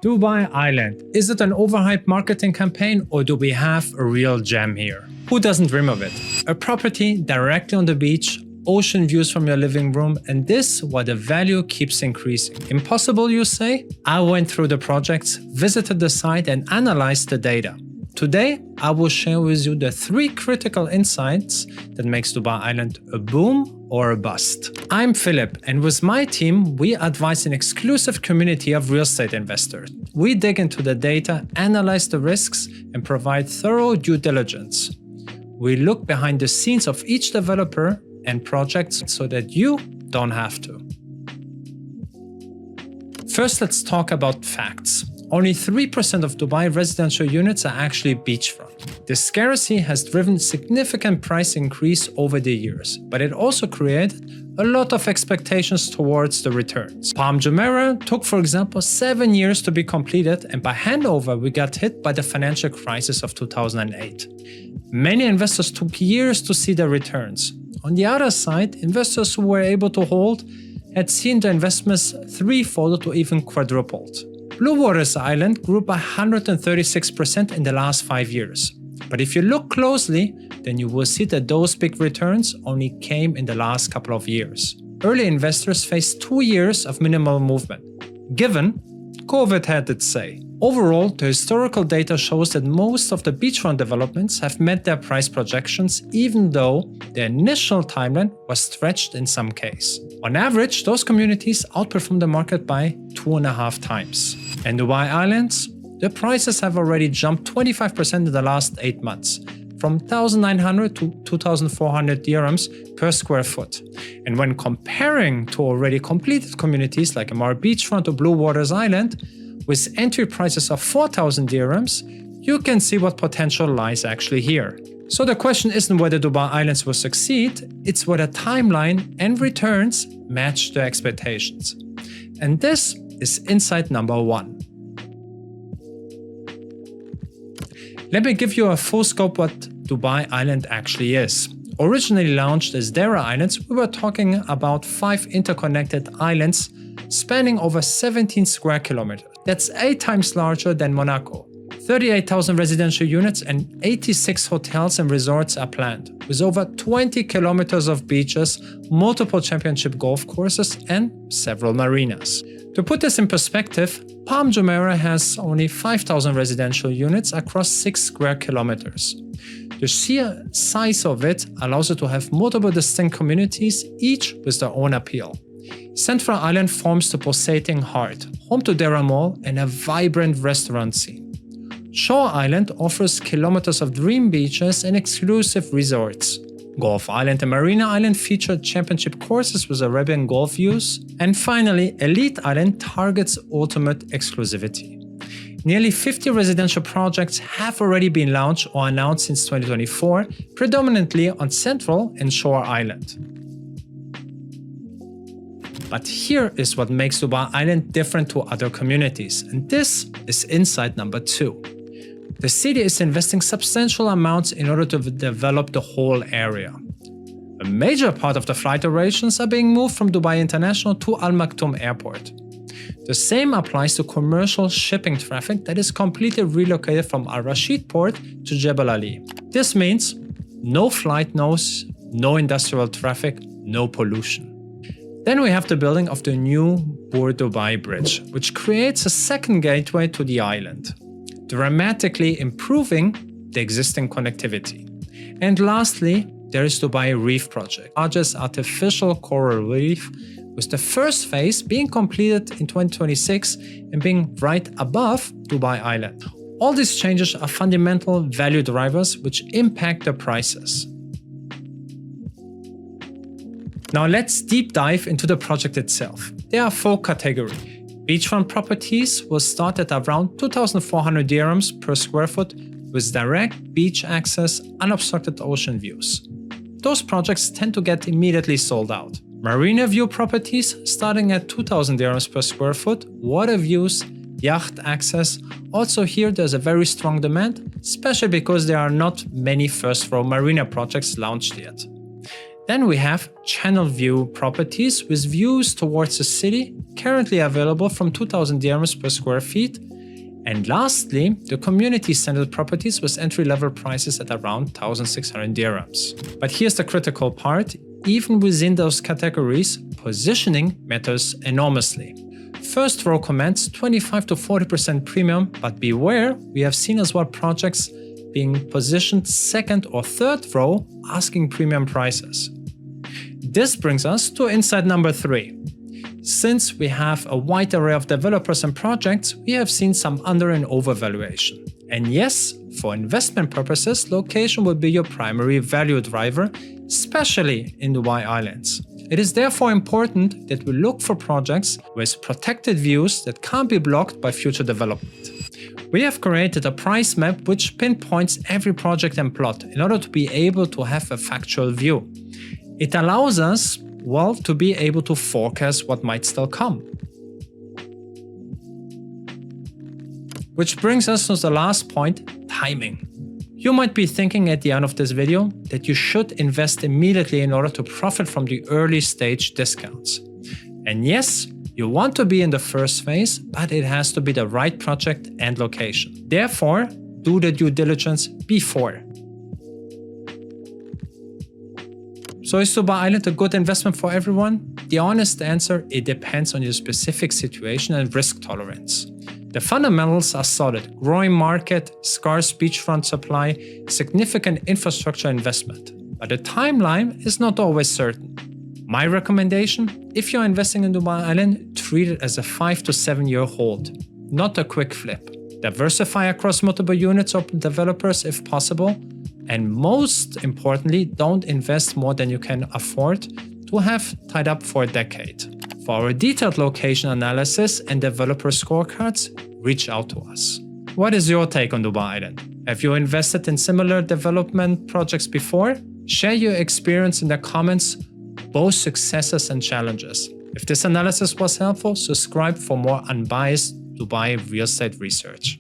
Dubai Island. Is it an overhyped marketing campaign or do we have a real gem here? Who doesn't dream of it? A property directly on the beach, ocean views from your living room, and this while the value keeps increasing. Impossible, you say? I went through the projects, visited the site and analyzed the data. Today, I will share with you the 3 critical insights that makes Dubai Island a boom or a bust. I'm Philip, and with my team, we advise an exclusive community of real estate investors. We dig into the data, analyze the risks, and provide thorough due diligence. We look behind the scenes of each developer and projects so that you don't have to. First, let's talk about facts. Only 3% of Dubai residential units are actually beachfront. This scarcity has driven significant price increase over the years, but it also created a lot of expectations towards the returns. Palm Jumeirah took, for example, 7 years to be completed, and by handover we got hit by the financial crisis of 2008. Many investors took years to see the returns. On the other side, investors who were able to hold had seen their investments threefold or even quadrupled. Blue Waters Island grew by 136% in the last 5 years. But if you look closely, then you will see that those big returns only came in the last couple of years. Early investors faced 2 years of minimal movement, given COVID had its say. Overall, the historical data shows that most of the beachfront developments have met their price projections, even though the initial timeline was stretched in some case. On average, those communities outperformed the market by 2.5 times. In Dubai Islands, the prices have already jumped 25% in the last 8 months, from 1,900 to 2,400 dirhams per square foot. And when comparing to already completed communities like Amar Beachfront or Blue Waters Island, with entry prices of 4,000 dirhams, you can see what potential lies actually here. So the question isn't whether Dubai Islands will succeed, it's whether timeline and returns match the expectations. And this is insight number 1. Let me give you a full scope what Dubai Island actually is. Originally launched as RERA Islands, we were talking about 5 interconnected islands spanning over 17 square kilometers. That's 8 times larger than Monaco. 38,000 residential units and 86 hotels and resorts are planned, with over 20 kilometers of beaches, multiple championship golf courses, and several marinas. To put this in perspective, Palm Jumeirah has only 5,000 residential units across 6 square kilometers. The sheer size of it allows it to have multiple distinct communities, each with their own appeal. Central Island forms the pulsating heart, home to Dera Mall and a vibrant restaurant scene. Shore Island offers kilometers of dream beaches and exclusive resorts. Gulf Island and Marina Island feature championship courses with Arabian golf views. And finally, Elite Island targets ultimate exclusivity. Nearly 50 residential projects have already been launched or announced since 2024, predominantly on Central and Shore Island. But here is what makes Dubai Island different to other communities, and this is insight number 2. The city is investing substantial amounts in order to develop the whole area. A major part of the flight operations are being moved from Dubai International to Al Maktoum Airport. The same applies to commercial shipping traffic that is completely relocated from Al Rashid Port to Jebel Ali. This means no flight noise, no industrial traffic, no pollution. Then we have the building of the new Bur Dubai Bridge, which creates a second gateway to the island, dramatically improving the existing connectivity. And lastly, there is Dubai Reef Project, largest artificial coral reef, with the first phase being completed in 2026 and being right above Dubai Island. All these changes are fundamental value drivers which impact the prices. Now let's deep dive into the project itself. There are 4 categories. Beachfront properties will start at around 2,400 dirhams per square foot with direct beach access, unobstructed ocean views. Those projects tend to get immediately sold out. Marina view properties starting at 2,000 dirhams per square foot, water views, yacht access. Also here there's a very strong demand, especially because there are not many first row marina projects launched yet. Then we have channel view properties with views towards the city, currently available from 2,000 dirhams per square feet, And lastly, the community-centered properties with entry-level prices at around 1,600 dirhams. But here's the critical part. Even within those categories, positioning matters enormously. First row commands 25 to 40% premium, but beware, we have seen as well projects being positioned second or third row asking premium prices. This brings us to insight number 3. Since we have a wide array of developers and projects, we have seen some under and overvaluation. And yes, for investment purposes, location will be your primary value driver, especially in Dubai Islands. It is therefore important that we look for projects with protected views that can't be blocked by future development. We have created a price map which pinpoints every project and plot in order to be able to have a factual view. It allows us, well, to be able to forecast what might still come. Which brings us to the last point, timing. You might be thinking at the end of this video that you should invest immediately in order to profit from the early stage discounts. And yes, you want to be in the first phase, but it has to be the right project and location. Therefore, do the due diligence before. So is Dubai Island a good investment for everyone? The honest answer, it depends on your specific situation and risk tolerance. The fundamentals are solid: growing market, scarce beachfront supply, significant infrastructure investment. But the timeline is not always certain. My recommendation, if you're investing in Dubai Island, treat it as a 5 to 7 year hold, not a quick flip. Diversify across multiple units or developers if possible. And most importantly, don't invest more than you can afford to have tied up for a decade. For our detailed location analysis and developer scorecards, reach out to us. What is your take on Dubai Island? Have you invested in similar development projects before? Share your experience in the comments, both successes and challenges. If this analysis was helpful, subscribe for more unbiased Dubai real estate research.